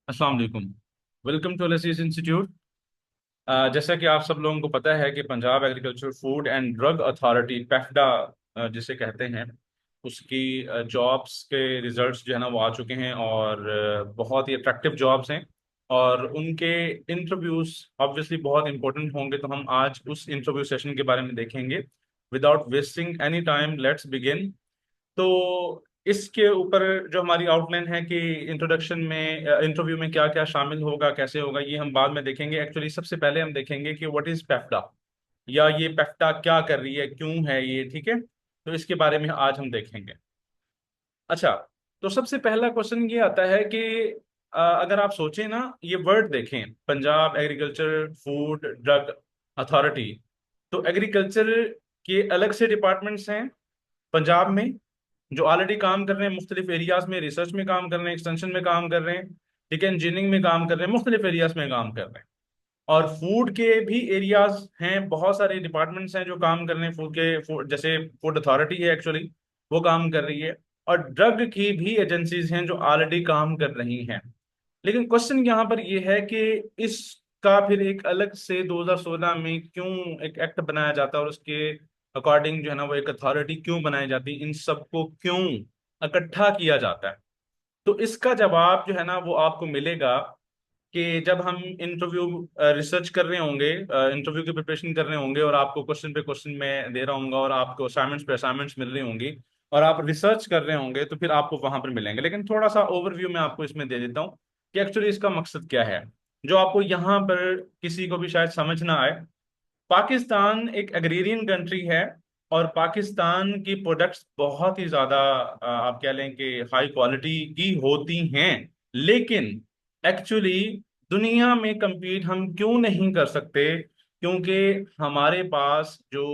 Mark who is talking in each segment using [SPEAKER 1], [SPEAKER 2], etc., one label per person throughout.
[SPEAKER 1] अस्सलाम वालेकुम। Welcome to LSS institute. जैसा कि आप सब लोगों को पता है कि Punjab agriculture food and drug authority PAFDA जिसे कहते हैं, उसकी जॉब्स के रिजल्ट्स जो है ना वो आ चुके हैं और बहुत ही अट्रैक्टिव जॉब्स हैं और उनके इंटरव्यूज ऑब्वियसली बहुत इंपॉर्टेंट होंगे। तो हम आज उस इंटरव्यू सेशन के बारे में देखेंगे। Without wasting any time let's begin. तो इसके ऊपर जो हमारी आउटलाइन है कि इंट्रोडक्शन में इंटरव्यू में क्या क्या शामिल होगा, कैसे होगा, ये हम बाद में देखेंगे। एक्चुअली सबसे पहले हम देखेंगे कि व्हाट इज पेफ्डा, या ये पेफ्डा क्या कर रही है, क्यों है ये, ठीक है। तो इसके बारे में आज हम देखेंगे। अच्छा, तो सबसे पहला क्वेश्चन ये आता है कि अगर आप सोचें ना, ये वर्ड देखें, Punjab agriculture food drug authority. तो एग्रीकल्चर के अलग से डिपार्टमेंट्स हैं पंजाब में, जो ऑलरेडी काम कर रहे हैं मुख्तलिफ एरियाज में, रिसर्च में काम कर रहे हैं, एक्सटेंशन में काम कर रहे हैं, ठीक है, इंजीनियरिंग में काम कर रहे हैं, मुख्तलिफ एरियाज में काम कर रहे हैं। और फूड के भी एरियाज हैं, बहुत सारे डिपार्टमेंट्स हैं जो काम कर रहे हैं फूड के। जैसे फूड अथॉरिटी है एक्चुअली, वो काम कर रही है। और ड्रग की भी एजेंसीज हैं जो ऑलरेडी काम कर रही हैं। लेकिन क्वेश्चन यहाँ पर यह है कि इसका फिर एक अलग से 2016 में क्यों एक एक्ट बनाया जाता है, और उसके अकॉर्डिंग जो है ना वो एक अथॉरिटी क्यों बनाई जाती है, इन सबको क्यों इकट्ठा किया जाता है। तो इसका जवाब जो है ना वो आपको मिलेगा कि जब हम इंटरव्यू रिसर्च कर रहे होंगे, इंटरव्यू की प्रिपरेशन कर रहे होंगे, और आपको क्वेश्चन पे क्वेश्चन में दे रहा हूँगा और आपको असाइनमेंट्स पे असाइनमेंट्स मिल रही होंगी, और आप रिसर्च कर रहे होंगे, तो फिर आपको वहां पर मिलेंगे। लेकिन थोड़ा सा ओवरव्यू मैं आपको इसमें दे देता हूँ कि एक्चुअली इसका मकसद क्या है, जो आपको यहाँ पर किसी को भी शायद समझ ना आए। पाकिस्तान एक एग्रीरियन कंट्री है, और पाकिस्तान की प्रोडक्ट्स बहुत ही ज्यादा आप कह लें कि हाई क्वालिटी की होती हैं। लेकिन एक्चुअली दुनिया में compete हम क्यों नहीं कर सकते? क्योंकि हमारे पास जो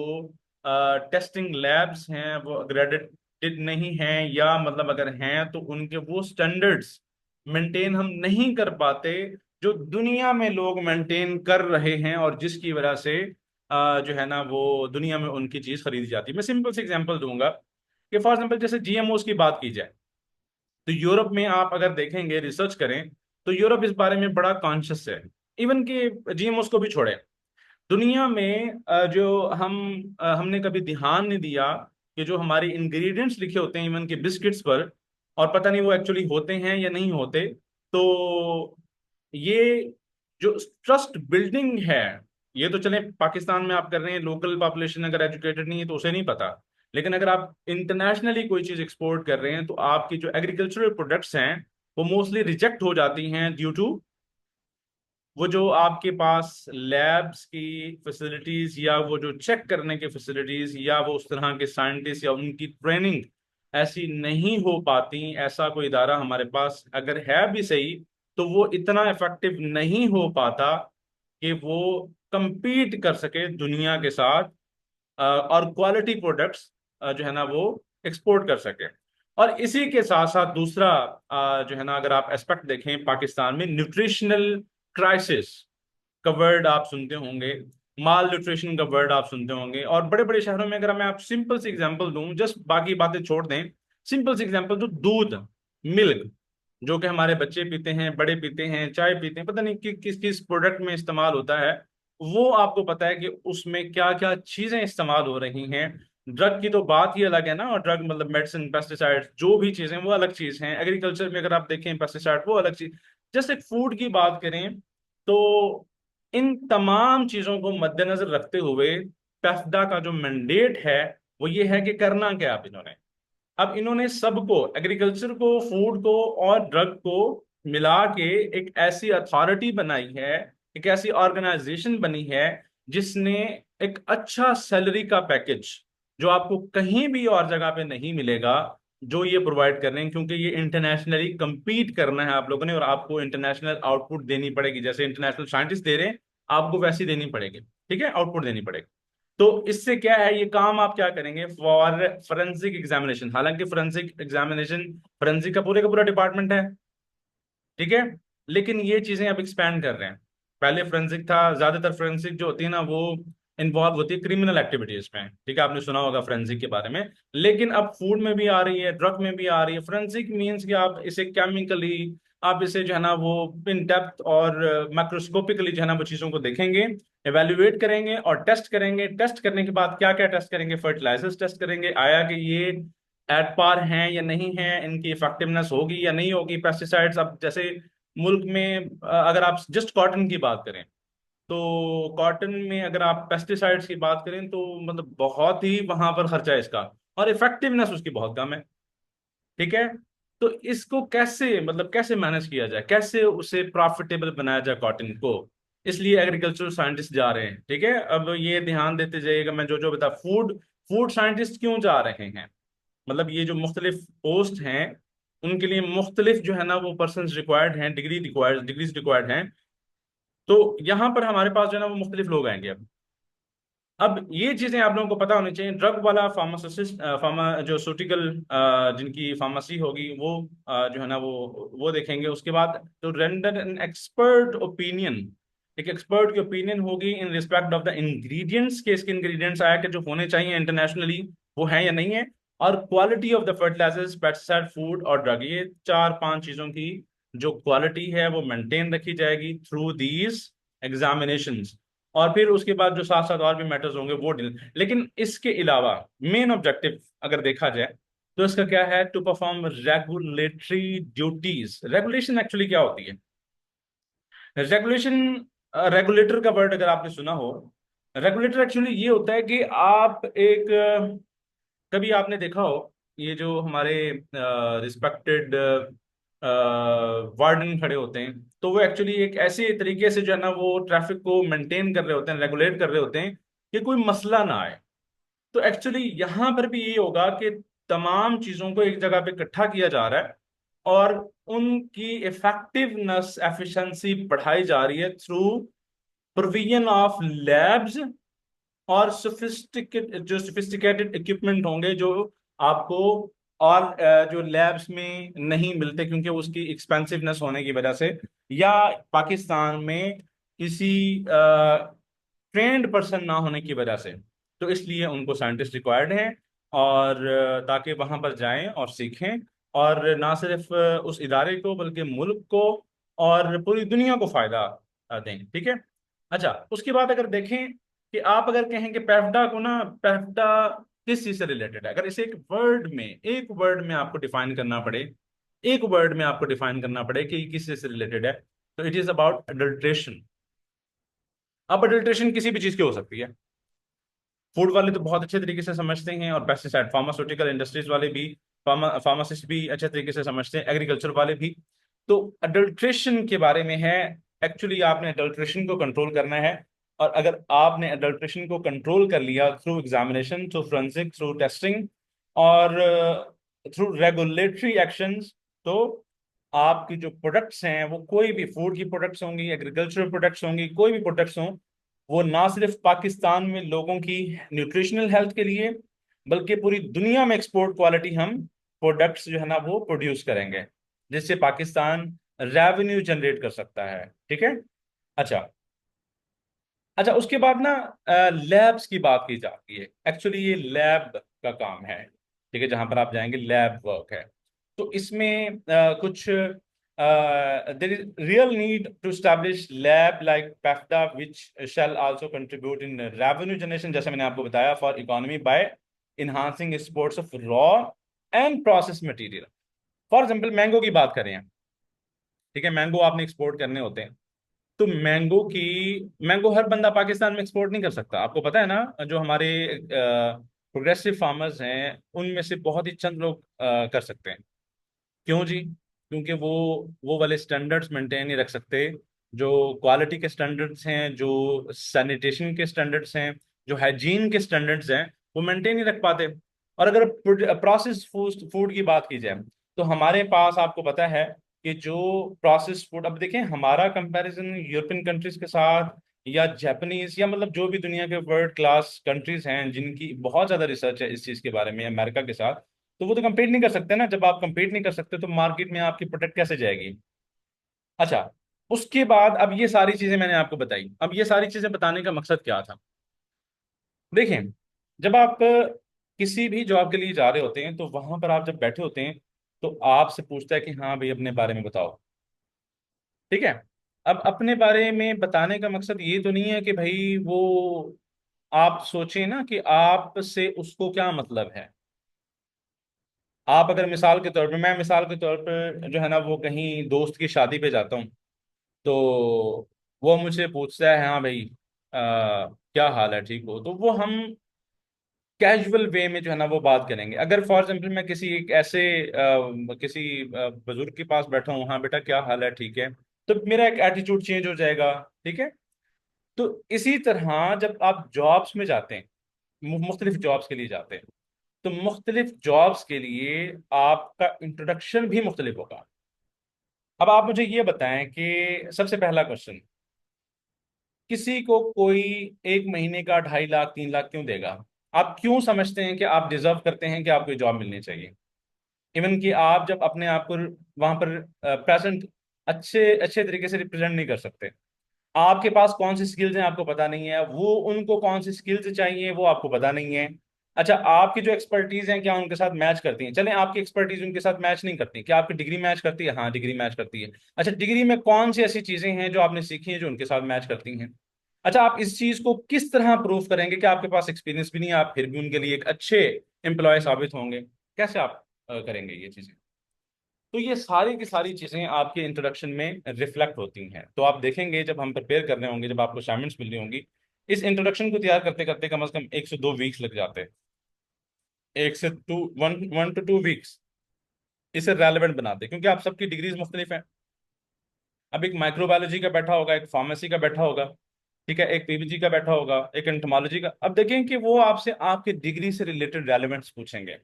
[SPEAKER 1] टेस्टिंग लैब्स हैं वो accredited नहीं हैं, या मतलब अगर हैं तो उनके वो स्टैंडर्ड्स मेंटेन हम नहीं कर पाते जो दुनिया में लोग मेंटेन कर रहे हैं, और जिसकी वजह से जो है ना वो दुनिया में उनकी चीज खरीदी जाती है। मैं सिंपल से एग्जांपल दूंगा कि फॉर एग्जांपल जैसे जीएमओस की बात की जाए, तो यूरोप में आप अगर देखेंगे, रिसर्च करें, तो यूरोप इस बारे में बड़ा कॉन्शियस है। इवन कि जीएमओस को भी छोड़े, दुनिया में जो हमने कभी ध्यान नहीं दिया कि जो हमारे इंग्रेडिएंट्स लिखे होते हैं इवन के बिस्किट्स पर, और पता नहीं वो एक्चुअली होते हैं या नहीं होते। तो ये जो ट्रस्ट बिल्डिंग है, ये तो चले पाकिस्तान में आप कर रहे हैं, लोकल पॉपुलेशन अगर एजुकेटेड नहीं है तो उसे नहीं पता। लेकिन अगर आप इंटरनेशनली कोई चीज एक्सपोर्ट कर रहे हैं, तो आपकी जो एग्रीकल्चरल प्रोडक्ट्स हैं वो मोस्टली रिजेक्ट हो जाती हैं ड्यू टू वो जो आपके पास लैब्स की फैसिलिटीज, या वो जो चेक करने की फैसिलिटीज, या वो उस तरह के साइंटिस्ट या उनकी ट्रेनिंग ऐसी नहीं हो पाती। ऐसा कोई इदारा हमारे पास अगर है भी सही, तो वो इतना इफेक्टिव नहीं हो पाता कि वो compete कर सके दुनिया के साथ, और क्वालिटी प्रोडक्ट्स जो है ना वो एक्सपोर्ट कर सके। और इसी के साथ साथ दूसरा जो है ना, अगर आप एस्पेक्ट देखें, पाकिस्तान में न्यूट्रिशनल क्राइसिस का वर्ड आप सुनते होंगे, माल न्यूट्रिशन का वर्ड आप सुनते होंगे। और बड़े बड़े शहरों में अगर मैं आप सिंपल सी एग्जांपल दूं, जस्ट बाकी बातें छोड़ दें, सिंपल सी एग्जांपल, जो दूध, मिल्क, जो कि हमारे बच्चे पीते हैं, बड़े पीते हैं, चाय पीते हैं, पता नहीं किस किस प्रोडक्ट में इस्तेमाल होता है, वो आपको पता है कि उसमें क्या क्या चीजें इस्तेमाल हो रही हैं। ड्रग की तो बात ही अलग है ना, और ड्रग मतलब मेडिसिन, पेस्टिसाइड, जो भी चीजें वो अलग चीज हैं। एग्रीकल्चर में अगर आप देखें पेस्टिसाइड वो अलग चीज। जैसे फूड की बात करें, तो इन तमाम चीजों को मद्देनजर रखते हुए पेफ्डा का जो मैंडेट है वो ये है कि करना क्या अब इन्होंने। अब इन्होंने सबको, एग्रीकल्चर को, फूड को और ड्रग को मिला के एक ऐसी अथॉरिटी बनाई है, एक ऐसी ऑर्गेनाइजेशन बनी है जिसने एक अच्छा सैलरी का पैकेज, जो आपको कहीं भी और जगह पे नहीं मिलेगा, जो ये प्रोवाइड कर रहे हैं। क्योंकि ये इंटरनेशनली compete करना है आप लोगों ने, और आपको इंटरनेशनल आउटपुट देनी पड़ेगी। जैसे इंटरनेशनल साइंटिस्ट दे रहे हैं, आपको वैसी देनी पड़ेगी, ठीक है, आउटपुट देनी पड़ेगी। तो इससे क्या है, ये काम आप क्या करेंगे, फॉर फोरेंसिक एग्जामिनेशन। हालांकि फोरेंसिक एग्जामिनेशन, फोरेंसिक का पूरा डिपार्टमेंट है, ठीक है, लेकिन ये चीजें अब एक्सपैंड कर रहे हैं। पहले फोरेंसिक था, ज्यादातर फोरेंसिक जो होती है ना वो इन्वॉल्व होती है क्रिमिनल एक्टिविटीज में, ठीक है, आपने सुना होगा फोरेंसिक के बारे में। लेकिन अब फूड में भी आ रही है, ड्रग में भी आ रही है। फोरेंसिक मीन्स कि आप इसे केमिकली आप इसे जो है ना वो इन डेप्थ और मैक्रोस्कोपिकली जो है ना वो चीज़ों को देखेंगे, एवेल्युएट करेंगे और टेस्ट करेंगे। टेस्ट करने के बाद क्या क्या टेस्ट करेंगे? फर्टिलाइजर्स टेस्ट करेंगे, आया कि ये एट पार हैं या नहीं है, इनकी इफेक्टिवनेस होगी या नहीं होगी। पेस्टिसाइड्स, अब जैसे मुल्क में अगर आप जस्ट कॉटन की बात करें, तो कॉटन में अगर आप पेस्टिसाइड्स की बात करें तो मतलब बहुत ही वहां पर खर्चा है इसका, और इफेक्टिवनेस उसकी बहुत कम है। ठीक है, तो इसको कैसे मतलब कैसे मैनेज किया जाए, कैसे उसे प्रॉफिटेबल बनाया जाए कॉटन को, इसलिए एग्रीकल्चर साइंटिस्ट जा रहे हैं। ठीक है, अब ये ध्यान देते जाइएगा मैं जो जो बता, फूड फूड साइंटिस्ट क्यों जा रहे हैं, मतलब ये जो मुख्तलिफ पोस्ट हैं उनके लिए मुख्तलिफ जो है ना वो पर्सन रिक्वायर्ड हैं, डिग्रीज रिक्वायर्ड हैं। तो यहाँ पर हमारे पास जो है ना वो मुख्तलिफ लोग आएंगे। अब ये चीजें आप लोगों को पता होनी चाहिए। ड्रग वाला फार्मासिस्ट, फार्मास्यूटिकल जिनकी फार्मेसी होगी वो जो है ना वो देखेंगे। उसके बाद तो रेंडर एन एक्सपर्ट ओपिनियन, एक एक्सपर्ट की ओपिनियन होगी in respect of the ingredients, के इसके इंग्रेडिएंट्स आया कि जो होने चाहिए इंटरनेशनली वो है या नहीं है, और quality of the fertilizers, pesticide, food और ड्रग, ये चार पांच चीजों की जो क्वालिटी है वो मेंटेन रखी जाएगी थ्रू दीज एग्जामिनेशंस। और फिर उसके बाद जो साथ साथ और भी मैटर्स होंगे वो डील। लेकिन इसके अलावा मेन ऑब्जेक्टिव अगर देखा जाए तो इसका क्या है? To perform regulatory duties. Regulation actually क्या होती है? रेगुलेशन, रेगुलेटर का वर्ड अगर आपने सुना हो, रेगुलेटर एक्चुअली ये होता है कि आप एक कभी आपने देखा हो ये जो हमारे रिस्पेक्टेड वार्डन खड़े होते हैं, तो वो एक्चुअली एक ऐसे तरीके से जो है ना वो ट्रैफिक को मेंटेन कर रहे होते हैं, रेगुलेट कर रहे होते हैं कि कोई मसला ना आए। तो एक्चुअली यहाँ पर भी ये होगा कि तमाम चीजों को एक जगह पे इकट्ठा किया जा रहा है और उनकी इफेक्टिवनेस, एफिशिएंसी बढ़ाई जा रही है थ्रू प्रोविजन ऑफ लैब्स और सोफिस्टिकेटेड इक्विपमेंट होंगे जो आपको और जो लैब्स में नहीं मिलते क्योंकि उसकी एक्सपेंसिवनेस होने की वजह से, या पाकिस्तान में किसी ट्रेंड पर्सन ना होने की वजह से। तो इसलिए उनको साइंटिस्ट रिक्वायर्ड हैं, और ताकि वहां पर जाएं और सीखें, और ना सिर्फ उस इदारे को बल्कि मुल्क को और पूरी दुनिया को फायदा दें। ठीक है। अच्छा, उसके बाद अगर देखें कि आप अगर कहें कि पेफ्डा को ना, पेफ्डा किस चीज से रिलेटेड है, अगर इसे एक वर्ड में आपको डिफाइन करना पड़े, एक वर्ड में आपको डिफाइन करना पड़े कि किस चीज से रिलेटेड है, तो इट इज अबाउट अडल्ट्रेशन। अब अडल्ट्रेशन किसी भी चीज की हो सकती है। फूड वाले तो बहुत अच्छे तरीके से समझते हैं, और पेस्टिसाइड फार्मास्यूटिकल इंडस्ट्रीज वाले भी, फार्मासिस्ट भी अच्छे तरीके से समझते हैं, एग्रीकल्चर वाले भी। तो अडल्ट्रेशन के बारे में है, एक्चुअली आपने अडल्ट्रेशन को कंट्रोल करना है। और अगर आपने अडल्ट्रेशन को कंट्रोल कर लिया through examination, through forensic, through testing और थ्रू रेगुलेटरी एक्शंस, तो आपकी जो प्रोडक्ट्स हैं वो कोई भी फूड की प्रोडक्ट्स होंगी, एग्रीकल्चरल प्रोडक्ट्स होंगी, कोई भी प्रोडक्ट्स हों, वो ना सिर्फ पाकिस्तान में लोगों की न्यूट्रिशनल हेल्थ के लिए बल्कि पूरी दुनिया में एक्सपोर्ट क्वालिटी हम प्रोडक्ट्स जो है ना वो प्रोड्यूस करेंगे, जिससे पाकिस्तान रेवेन्यू जनरेट कर सकता है। ठीक है। अच्छा, अच्छा, उसके बाद ना लैब्स की बात की जाती है। एक्चुअली ये लैब का काम है। ठीक है, जहां पर आप जाएंगे लैब वर्क है। तो इसमें कुछ there is real need to establish lab like PAFDA which shall also contribute in revenue generation, जैसे मैंने आपको बताया, for economy by enhancing exports of raw and process material. For example mango की बात करें हम। ठीक है, मैंगो आपने एक्सपोर्ट करने होते हैं, तो मैंगो हर बंदा पाकिस्तान में एक्सपोर्ट नहीं कर सकता। आपको पता है ना, जो हमारे प्रोग्रेसिव फार्मर्स हैं उनमें से बहुत ही चंद लोग कर सकते हैं। क्यों जी? क्योंकि वो वाले स्टैंडर्ड्स मेंटेन नहीं रख सकते, जो क्वालिटी के स्टैंडर्ड्स हैं, जो सैनिटेशन के स्टैंडर्ड्स हैं, जो हाइजीन के स्टैंडर्ड्स हैं, वो मेंटेन नहीं रख पाते। और अगर प्रोसेस फूड फूड की बात की जाए, तो हमारे पास आपको पता है कि जो प्रोसेस फूड, अब देखें हमारा कंपैरिजन यूरोपियन कंट्रीज के साथ या जापानीज या मतलब जो भी दुनिया के वर्ल्ड क्लास कंट्रीज हैं जिनकी बहुत ज्यादा रिसर्च है इस चीज के बारे में, अमेरिका के साथ, तो वो तो compete नहीं कर सकते ना। जब आप compete नहीं कर सकते तो मार्केट में आपकी प्रोडक्ट कैसे जाएगी? अच्छा, उसके बाद अब ये सारी चीजें मैंने आपको बताई, अब ये सारी चीजें बताने का मकसद क्या था? देखें, जब आप किसी भी जॉब के लिए जा रहे होते हैं तो वहां पर आप जब बैठे होते हैं तो आपसे पूछता है कि हाँ भाई अपने बारे में बताओ। ठीक है। अब अपने बारे में बताने का मकसद ये तो नहीं है कि भाई वो आप सोचें ना कि आपसे उसको क्या मतलब है। आप अगर मिसाल के तौर पे, मैं मिसाल के तौर पर जो है ना वो कहीं दोस्त की शादी पे जाता हूँ, तो वो मुझसे पूछता है हाँ भाई क्या हाल है, ठीक हो, तो वो हम कैजुअल वे में जो है ना वो बात करेंगे। अगर फॉर एग्जाम्पल मैं किसी एक ऐसे किसी बुजुर्ग के पास बैठा हूँ, हाँ बेटा क्या हाल है, ठीक है, तो मेरा एक एटीट्यूड चेंज हो जाएगा। ठीक है। तो इसी तरह जब आप जॉब्स में जाते हैं, मुख्तलिफ जॉब्स के लिए जाते हैं, तो मुख्तलिफ जॉब्स के लिए आपका इंट्रोडक्शन भी मुख्तलिफ होगा। अब आप मुझे ये बताएं कि सबसे पहला क्वेश्चन, किसी को कोई एक महीने का 2.5 लाख 3 लाख क्यों देगा? आप क्यों समझते हैं कि आप डिजर्व करते हैं कि आपको ये जॉब मिलनी चाहिए? इवन कि आप जब अपने आप को वहां पर प्रेजेंट अच्छे अच्छे तरीके से रिप्रेजेंट नहीं कर सकते, आपके पास कौन सी स्किल्स हैं आपको पता नहीं है, वो उनको कौन सी स्किल्स चाहिए वो आपको पता नहीं है। अच्छा, आपकी जो एक्सपर्टीज हैं क्या उनके साथ मैच करती हैं? चलें आपकी एक्सपर्टीज उनके साथ मैच नहीं करती, क्या आपकी डिग्री मैच करती है? हाँ, डिग्री मैच करती है। अच्छा, डिग्री में कौन सी ऐसी चीजें हैं जो आपने सीखी हैं जो उनके साथ मैच करती हैं? अच्छा, आप इस चीज को किस तरह प्रूव करेंगे कि आपके पास एक्सपीरियंस भी नहीं है, आप फिर भी उनके लिए एक अच्छे एम्प्लॉय साबित होंगे? कैसे आप करेंगे ये चीजें? तो ये सारी की सारी चीजें आपके इंट्रोडक्शन में रिफ्लेक्ट होती हैं। तो आप देखेंगे जब हम प्रिपेयर कर रहे होंगे, जब आपको असाइनमेंट्स मिल रही होंगी, इस इंट्रोडक्शन को तैयार करते करते कम से कम 1 से 2 वीक्स लग जाते हैं। 1 से 2 1 1 to 2 वीक्स इसे रेलेवेंट बनाते हैं, क्योंकि आप सबकी डिग्रीज मुख्तलिफ हैं। अब एक माइक्रोबायोलॉजी का बैठा होगा, एक फार्मेसी का बैठा होगा, ठीक है, एक पीवीजी का बैठा होगा, एक एंटोमोलॉजी का। अब देखें कि वो आपसे आपके डिग्री से रिलेटेड रेलेवेंट्स पूछेंगे।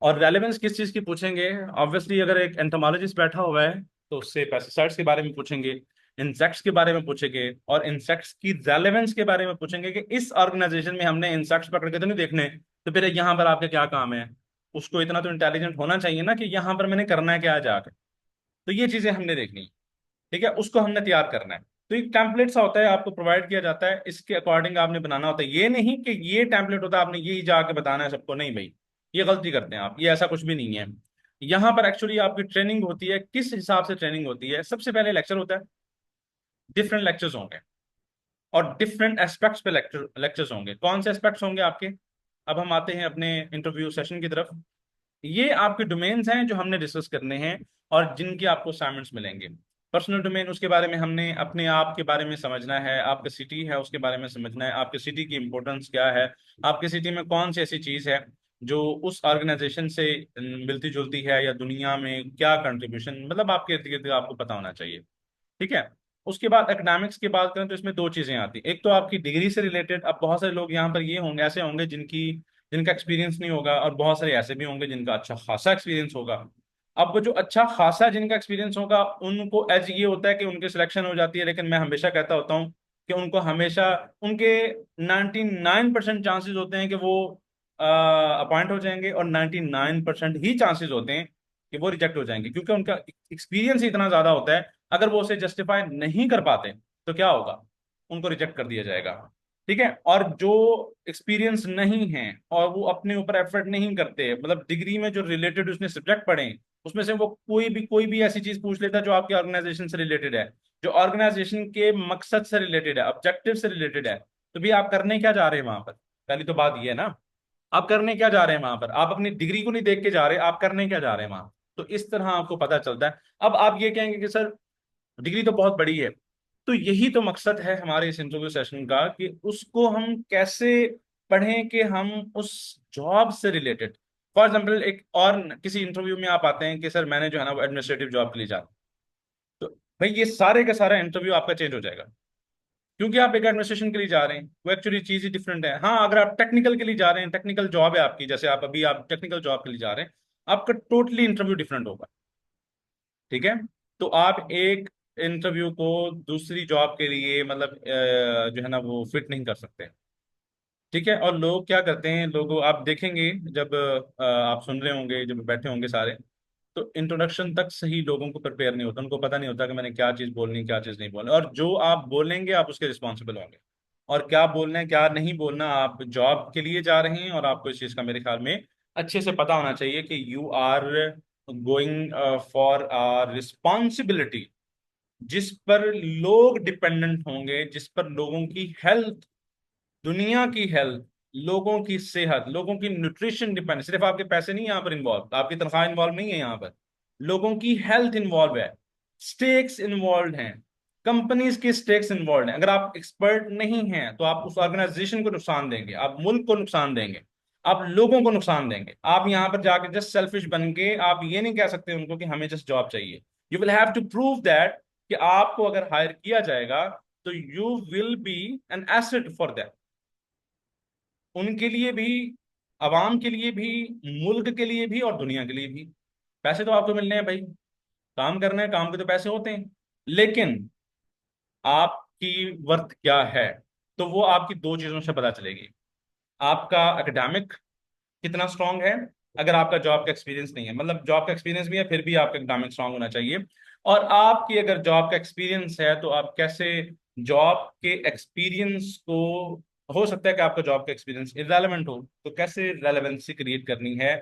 [SPEAKER 1] और रेलेवेंस किस चीज की पूछेंगे? ऑब्वियसली अगर एक एंटोमोलॉजिस्ट बैठा हुआ है तो उससे पेस्टिसाइड्स के बारे में पूछेंगे, इंसेक्ट्स के बारे में पूछेंगे, और इंसेक्ट्स की रेलेवेंस के बारे में पूछेंगे कि इस ऑर्गेनाइजेशन में हमने इंसेक्ट्स पकड़ के तो नहीं देखने, तो फिर यहाँ पर आपके क्या काम है? उसको इतना तो इंटेलिजेंट होना चाहिए ना कि यहाँ पर मैंने करना है क्या जाकर। तो ये चीजें हमने देखनी है। ठीक है, उसको हमने तैयार करना है। तो एक टेम्पलेट सा होता है, आपको प्रोवाइड किया जाता है, इसके अकॉर्डिंग आपने बनाना होता है। ये नहीं कि ये टेम्पलेट होता है आपने यही जाके बताना है सबको, नहीं भाई, ये गलती करते हैं आप, ये ऐसा कुछ भी नहीं है। यहाँ पर एक्चुअली आपकी ट्रेनिंग होती है। किस हिसाब से ट्रेनिंग होती है? सबसे पहले लेक्चर होता है, डिफरेंट लेक्चर्स होंगे, और डिफरेंट एस्पेक्ट्स पे लेक्चर्स होंगे। कौन से एस्पेक्ट्स होंगे आपके? अब हम आते हैं अपने इंटरव्यू सेशन की तरफ। ये आपके डोमेन्स हैं जो हमने डिस्कस करने हैं, और जिनके आपको असाइनमेंट्स मिलेंगे। पर्सनल डोमेन, उसके बारे में हमने अपने आप के बारे में समझना है, आपका सिटी है उसके बारे में समझना है, आपके सिटी की इंपॉर्टेंस क्या है, आपके सिटी में कौन सी ऐसी चीज़ है जो उस ऑर्गेनाइजेशन से मिलती जुलती है, या दुनिया में क्या कंट्रीब्यूशन, मतलब आपके इर्द गिर्द आपको पता होना चाहिए। ठीक है। उसके बाद एकेडमिक्स की बात करें तो इसमें दो चीजें आती हैं। एक तो आपकी डिग्री से रिलेटेड, अब बहुत सारे लोग यहाँ पर ये होंगे, ऐसे होंगे जिनका एक्सपीरियंस नहीं होगा, और बहुत सारे ऐसे भी होंगे जिनका अच्छा खासा एक्सपीरियंस होगा। अब वो जो अच्छा खासा जिनका एक्सपीरियंस होगा उनको एज ये होता है कि उनकी सिलेक्शन हो जाती है, लेकिन मैं हमेशा कहता होता हूँ कि उनको हमेशा उनके 99% चांसेस होते हैं कि वो अपॉइंट हो जाएंगे, और 99% ही चांसेस होते हैं कि वो रिजेक्ट हो जाएंगे, क्योंकि उनका एक्सपीरियंस ही इतना ज्यादा होता है। अगर वो उसे जस्टिफाई नहीं कर पाते तो क्या होगा? उनको रिजेक्ट कर दिया जाएगा। ठीक है। और जो एक्सपीरियंस नहीं है और वो अपने ऊपर एफर्ट नहीं करते, मतलब डिग्री में जो रिलेटेड उसने सब्जेक्ट पढ़े हैं, उसमें से वो कोई भी ऐसी चीज पूछ लेता है जो आपके ऑर्गेनाइजेशन से रिलेटेड है, जो ऑर्गेनाइजेशन के मकसद से रिलेटेड है, ऑब्जेक्टिव से रिलेटेड है, तो भी आप करने क्या जा रहे हैं वहां पर? पहली तो बात ये है ना, आप करने क्या जा रहे हैं वहां पर? आप अपनी डिग्री को नहीं देख के जा रहे, आप करने क्या जा रहे हैं वहां? तो इस तरह आपको पता चलता है। अब आप ये कहेंगे कि सर डिग्री तो बहुत बड़ी है, तो यही तो मकसद है हमारे इस इंटरव्यू सेशन का कि उसको हम कैसे पढ़ें कि हम उस जॉब से रिलेटेड, फॉर एग्जाम्पल एक और किसी इंटरव्यू में आप आते हैं कि सर मैंने जो है ना वो एडमिनिस्ट्रेटिव जॉब के लिए जाना, तो भाई ये सारे का सारा इंटरव्यू आपका चेंज हो जाएगा, क्योंकि आप एक एडमिनिस्ट्रेशन के लिए जा रहे हैं, वो एक्चुअली चीज ही डिफरेंट है। हाँ, अगर आप टेक्निकल के लिए जा रहे हैं, टेक्निकल जॉब है आपकी, जैसे आप टेक्निकल जॉब के लिए जा रहे हैं, आपका टोटली इंटरव्यू डिफरेंट होगा। ठीक है। तो आप एक इंटरव्यू को दूसरी जॉब के लिए मतलब जो है ना वो फिट नहीं कर सकते। ठीक है। और लोग क्या करते हैं, लोग आप देखेंगे जब आप सुन रहे होंगे, जब बैठे होंगे सारे, तो इंट्रोडक्शन तक सही लोगों को प्रिपेयर नहीं होता, उनको पता नहीं होता कि मैंने क्या चीज़ बोलनी क्या चीज़ नहीं बोलनी, और जो आप बोलेंगे आप उसके रिस्पॉन्सिबल होंगे। और क्या बोलना है क्या नहीं बोलना, आप जॉब के लिए जा रहे हैं, और आपको इस चीज़ का मेरे ख्याल में अच्छे से पता होना चाहिए कि you are going for responsibility जिस पर लोग डिपेंडेंट होंगे, जिस पर लोगों की हेल्थ, दुनिया की हेल्थ, लोगों की सेहत, लोगों की न्यूट्रिशन डिपेंड, सिर्फ आपके पैसे नहीं यहाँ पर इन्वॉल्व, आपकी तनख्वाह इन्वॉल्व नहीं है यहाँ पर, लोगों की हेल्थ इन्वॉल्व है, स्टेक्स इन्वॉल्व हैं, कंपनीज के स्टेक्स इन्वॉल्व हैं। अगर आप एक्सपर्ट नहीं हैं तो आप उस ऑर्गेनाइजेशन को नुकसान देंगे, आप मुल्क को नुकसान देंगे, आप लोगों को नुकसान देंगे। आप यहाँ पर जाके जस्ट सेल्फिश बन के आप ये नहीं कह सकते उनको कि हमें जस्ट जॉब चाहिए। You will have to prove that कि आपको अगर हायर किया जाएगा तो you will be an asset for that, उनके लिए भी, अवाम के लिए भी, मुल्क के लिए भी और दुनिया के लिए भी। पैसे तो आपको मिलने हैं भाई, काम करना है, काम के तो पैसे होते हैं, लेकिन आपकी वर्थ क्या है, तो वो आपकी दो चीजों से पता चलेगी। आपका एकेडमिक कितना स्ट्रांग है, अगर आपका जॉब का एक्सपीरियंस नहीं है, मतलब जॉब का एक्सपीरियंस भी है फिर भी आपका एकेडमिक स्ट्रांग होना चाहिए। और आपकी अगर जॉब का एक्सपीरियंस है तो आप कैसे जॉब के एक्सपीरियंस को, हो सकता है कि आपका जॉब का एक्सपीरियंस इररेलेवेंट हो, तो कैसे रेलेवेंसी क्रिएट करनी है,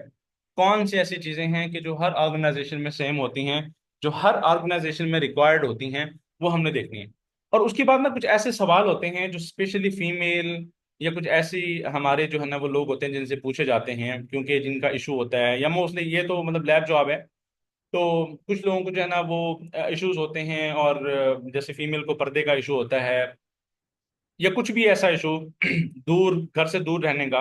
[SPEAKER 1] कौन सी ऐसी चीजें हैं कि जो हर ऑर्गेनाइजेशन में सेम होती हैं, जो हर ऑर्गेनाइजेशन में रिक्वायर्ड होती हैं, वो हमने देखनी है। और उसके बाद ना कुछ ऐसे सवाल होते हैं जो स्पेशली फीमेल या कुछ ऐसी हमारे जो है ना वो लोग होते हैं जिनसे पूछे जाते हैं, क्योंकि जिनका इशू होता है, या मोस्टली ये तो मतलब लैब जॉब है, तो कुछ लोगों को जो है ना वो इश्यूज होते हैं, और जैसे फीमेल को पर्दे का इशू होता है, या कुछ भी ऐसा इशू दूर, घर से दूर रहने का,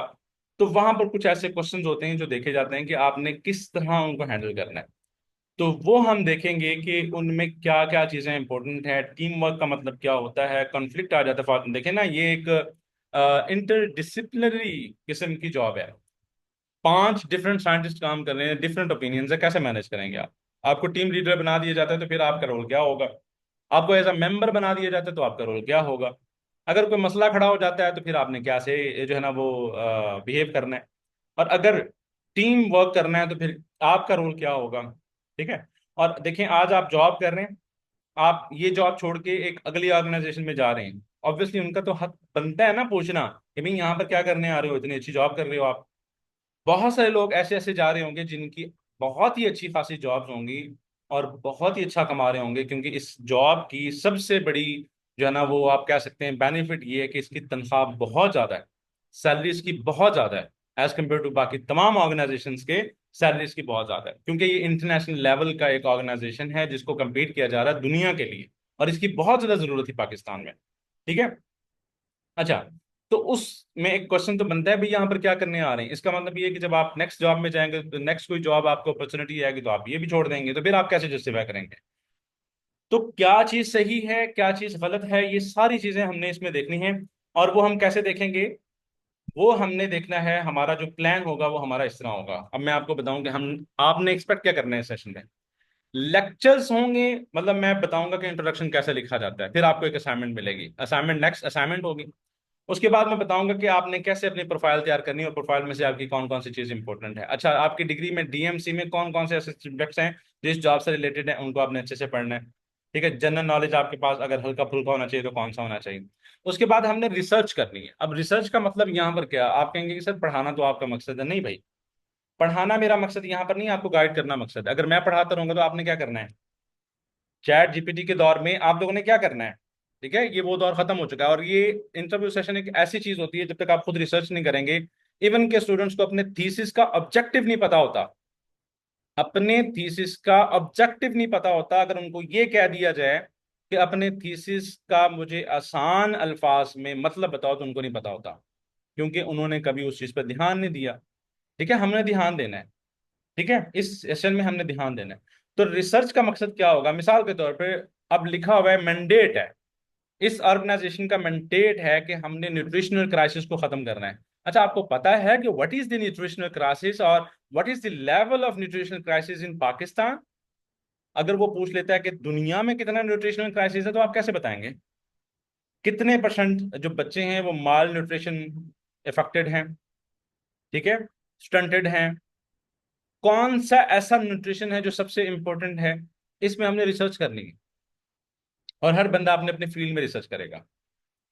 [SPEAKER 1] तो वहां पर कुछ ऐसे क्वेश्चंस होते हैं जो देखे जाते हैं कि आपने किस तरह उनको हैंडल करना है। तो वो हम देखेंगे कि उनमें क्या क्या चीजें इंपॉर्टेंट है, टीम वर्क का मतलब क्या होता है, कॉन्फ्लिक्ट आ जाता है देखें ना, ये एक इंटरडिसिप्लिनरी किस्म की जॉब है, 5 डिफरेंट साइंटिस्ट काम कर रहे हैं, डिफरेंट ओपिनियंस है, कैसे मैनेज करेंगे आप? आपको टीम लीडर बना दिया जाता है तो फिर आपका रोल क्या होगा? आपको एज अ मेंबर बना दिया जाता है तो आपका रोल क्या होगा? अगर कोई मसला खड़ा हो जाता है तो फिर आपने क्या से ये जो है ना वो बिहेव करना है? और अगर टीम वर्क करना है तो फिर आपका रोल क्या होगा? ठीक है। और देखें, आज आप जॉब कर रहे हैं, आप ये जॉब छोड़ के एक अगली ऑर्गेनाइजेशन में जा रहे हैं, ऑब्वियसली उनका तो हक बनता है ना पूछना कि भाई यहाँ पर क्या करने आ रहे हो, इतनी अच्छी जॉब कर रहे हो आप। बहुत सारे लोग ऐसे ऐसे जा रहे होंगे जिनकी बहुत ही अच्छी खासी जॉब्स होंगी और बहुत ही अच्छा कमा रहे होंगे, क्योंकि इस जॉब की सबसे बड़ी जो है ना वो आप कह सकते हैं बेनिफिट ये है कि इसकी तनख्वाह बहुत ज्यादा है, सैलरी इसकी बहुत ज्यादा है, एज कम्पेयर टू बाकी तमाम ऑर्गेनाइजेशंस के सैलरी इसकी बहुत ज्यादा है, क्योंकि ये इंटरनेशनल लेवल का एक ऑर्गेनाइजेशन है जिसको कम्पीट किया जा रहा है दुनिया के लिए, और इसकी बहुत ज्यादा जरूरत थी पाकिस्तान में। ठीक है। अच्छा, तो उसमें एक क्वेश्चन तो बनता है भाई यहाँ पर क्या करने आ रहे हैं, इसका मतलब ये है कि जब आप नेक्स्ट जॉब में जाएंगे तो नेक्स्ट कोई जॉब आपको अपॉर्चुनिटी आएगी तो आप ये भी छोड़ देंगे, तो फिर आप कैसे जस्टिफाई करेंगे? तो क्या चीज सही है, क्या चीज गलत है, ये सारी चीजें हमने इसमें देखनी है। और वो हम कैसे देखेंगे? वो हमने देखना है, हमारा जो प्लान होगा वो हमारा इस तरह होगा। अब मैं आपको बताऊं कि हम, आपने एक्सपेक्ट क्या करना है सेशन में। लेक्चर्स होंगे, मतलब मैं बताऊंगा कि इंट्रोडक्शन कैसे लिखा जाता है, फिर आपको एक असाइनमेंट मिलेगी, असाइनमेंट नेक्स्ट असाइनमेंट होगी। उसके बाद मैं बताऊंगा कि आपने कैसे अपनी प्रोफाइल तैयार करनी है और प्रोफाइल में से आपकी कौन कौन सी चीज इंपॉर्टेंट है। अच्छा, आपकी डिग्री में डीएमसी में कौन कौन से ऐसे सब्जेक्ट्स हैं जिस जॉब से रिलेटेड है, उनको आपने अच्छे से पढ़ना है। ठीक है। जनरल नॉलेज आपके पास अगर हल्का फुल्का होना चाहिए तो कौन सा होना चाहिए। उसके बाद हमने रिसर्च करनी है। अब रिसर्च का मतलब यहाँ पर क्या, आप कहेंगे कि सर पढ़ाना तो आपका मकसद है। नहीं भाई, पढ़ाना मेरा मकसद यहाँ पर नहीं, आपको गाइड करना मकसद है। अगर मैं पढ़ाता रहूंगा तो आपने क्या करना है? चैट जीपीटी के दौर में आप लोगों ने क्या करना है? ठीक है, ये वो दौर खत्म हो चुका है। और ये इंटरव्यू सेशन एक ऐसी चीज होती है, जब तक आप खुद रिसर्च नहीं करेंगे, इवन के स्टूडेंट्स को अपने थीसिस का ऑब्जेक्टिव नहीं पता होता, अपने थीसिस का ऑब्जेक्टिव नहीं पता होता, अगर उनको ये कह दिया जाए कि अपने थीसिस का मुझे आसान अल्फाज में मतलब बताओ, तो उनको नहीं पता होता, क्योंकि उन्होंने कभी उस चीज पर ध्यान नहीं दिया। ठीक है, हमने ध्यान देना है। ठीक है, इस सेशन में हमने ध्यान देना है। तो रिसर्च का मकसद क्या होगा? मिसाल के तौर पे अब लिखा हुआ है, मैंडेट है, इस ऑर्गेनाइजेशन का मैंडेट है कि हमने न्यूट्रिशनल क्राइसिस को खत्म करना है। अच्छा, आपको पता है कि what is the nutritional crisis और what is the level of nutritional crisis in Pakistan? अगर वो पूछ लेता है कि दुनिया में कितना न्यूट्रिशनल क्राइसिस है, तो आप कैसे बताएंगे? कितने परसेंट जो बच्चे हैं वो माल न्यूट्रिशन इफेक्टेड हैं? ठीक है, स्टंटेड हैं? कौन सा ऐसा न्यूट्रिशन है जो सबसे इंपॉर्टेंट है? इसमें हमने रिसर्च करनी है, और हर बंदा अपने अपने फील्ड में रिसर्च करेगा।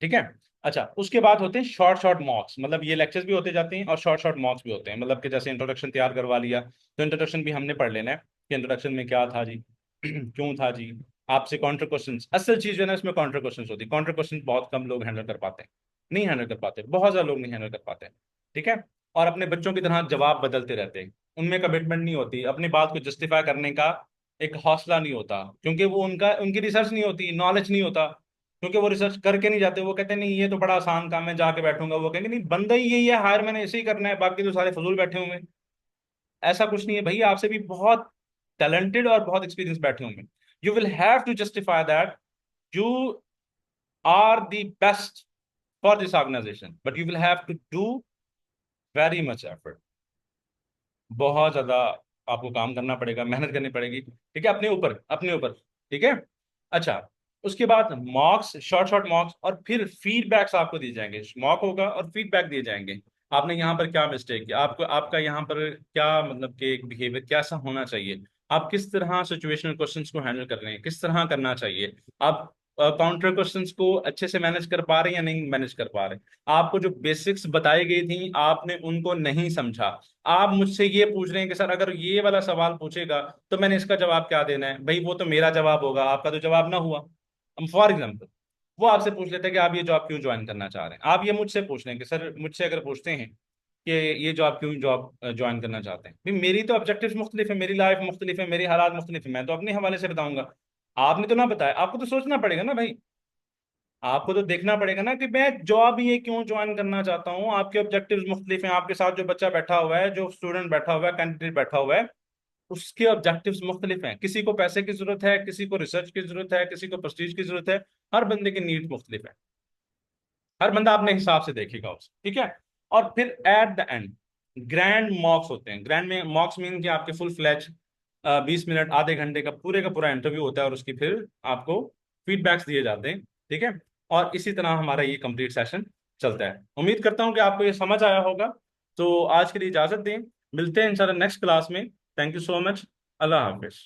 [SPEAKER 1] ठीक है। अच्छा, उसके बाद होते हैं शॉर्ट शॉर्ट मॉक्स, मतलब ये लेक्चर्स भी होते जाते हैं और शॉर्ट शॉर्ट मॉक्स भी होते हैं, मतलब कि जैसे इंट्रोडक्शन तैयार करवा लिया तो इंट्रोडक्शन भी हमने पढ़ लेना है कि इंट्रोडक्शन में क्या था जी, क्यों था जी, आपसे काउंटर क्वेश्चन, असल चीज जो है ना इसमें काउंटर क्वेश्चन होती है। काउंटर क्वेश्चन बहुत कम लोग हैंडल कर पाते हैं, नहीं हैंडल कर पाते, बहुत ज्यादा लोग नहीं हैंडल कर पाते हैं। ठीक है। और अपने बच्चों की तरह जवाब बदलते रहते हैं, उनमें कमिटमेंट नहीं होती, अपनी बात को जस्टिफाई करने का एक हौसला नहीं होता, क्योंकि वो उनका उनकी रिसर्च नहीं होती, नॉलेज नहीं होता, क्योंकि वो रिसर्च करके नहीं जाते। वो कहते हैं नहीं ये तो बड़ा आसान काम है, जाके बैठूंगा। वो कहेंगे नहीं, बंदा ही यही है, हायर मैंने इसे ही करना है, बाकी तो सारे फजूल बैठे हुए हैं। ऐसा कुछ नहीं है भैया, आपसे भी बहुत टैलेंटेड और बहुत एक्सपीरियंस बैठे होंगे। You will have to justify that you are the best for this organization, but you will have to do very much effort। बहुत ज्यादा आपको काम करना पड़ेगा, मेहनत करनी पड़ेगी, ठीक है, अपने ऊपर, अपने ऊपर। ठीक है। अच्छा, उसके बाद मॉक्स, शॉर्ट शॉर्ट मॉक्स, और फिर फीडबैक्स आपको दिए जाएंगे। मॉक होगा और फीडबैक दिए जाएंगे। आपने यहाँ पर क्या मिस्टेक किया, आपको आपका यहाँ पर क्या मतलब कि बिहेवियर कैसा होना चाहिए, आप किस तरह सिचुएशनल क्वेश्चंस को हैंडल कर रहे हैं, किस तरह करना चाहिए, आप काउंटर क्वेश्चंस को अच्छे से मैनेज कर पा रहे हैं या नहीं मैनेज कर पा रहे। आपको जो बेसिक्स बताई गई थी आपने उनको नहीं समझा। आप मुझसे ये पूछ रहे हैं कि सर अगर ये वाला सवाल पूछेगा तो मैंने इसका जवाब क्या देना है। भाई वो तो मेरा जवाब होगा, आपका तो जवाब ना हुआ। फॉर एग्जाम्पल, वो आपसे पूछ लेते हैं कि आप ये जॉब क्यों ज्वाइन करना चाह रहे हैं। आप ये मुझसे पूछ रहे हैं कि सर, मुझसे अगर पूछते हैं कि ये जॉब क्यों जॉब ज्वाइन करना चाहते हैं, भाई मेरी तो ऑब्जेक्टिव्स मुख्तलिफ है, मेरी लाइफ मुख्तलिफ है, मेरी हालात मुख्तलिफ है, मैं तो अपने हवाले से बताऊंगा। आपने तो ना बताया, आपको तो सोचना पड़ेगा ना भाई। आपको तो देखना पड़ेगा ना कि मैं जॉब ये क्यों ज्वाइन करना चाहता हूँ। आपके ऑब्जेक्टिव्स मुख्तलिफ हैं, आपके साथ जो बच्चा बैठा हुआ है, जो स्टूडेंट बैठा हुआ है, कैंडिडेट बैठा हुआ है, उसके ऑब्जेक्टिव्स मुख्तलिफ हैं। किसी को पैसे की जरूरत है, किसी को रिसर्च की जरूरत है, किसी को प्रेस्टीज की जरूरत है। हर बंदे की नीड मुख्तलिफ है। हर बंदा अपने हिसाब से देखेगा उसे, ठीक है। और फिर एट द एंड ग्रैंड मॉक्स होते हैं। ग्रैंड में मॉक्स मीन कि आपके फुल फ्लैच 20 मिनट आधे घंटे का पूरा इंटरव्यू होता है, और उसकी फिर आपको फीडबैक्स दिए जाते हैं। ठीक है। और इसी तरह हमारा ये कंप्लीट सेशन चलता है। उम्मीद करता हूँ कि आपको ये समझ आया होगा। तो आज के लिए इजाजत दें, मिलते हैं इंशाल्लाह नेक्स्ट क्लास में। Thank you so much. Allah Hafiz.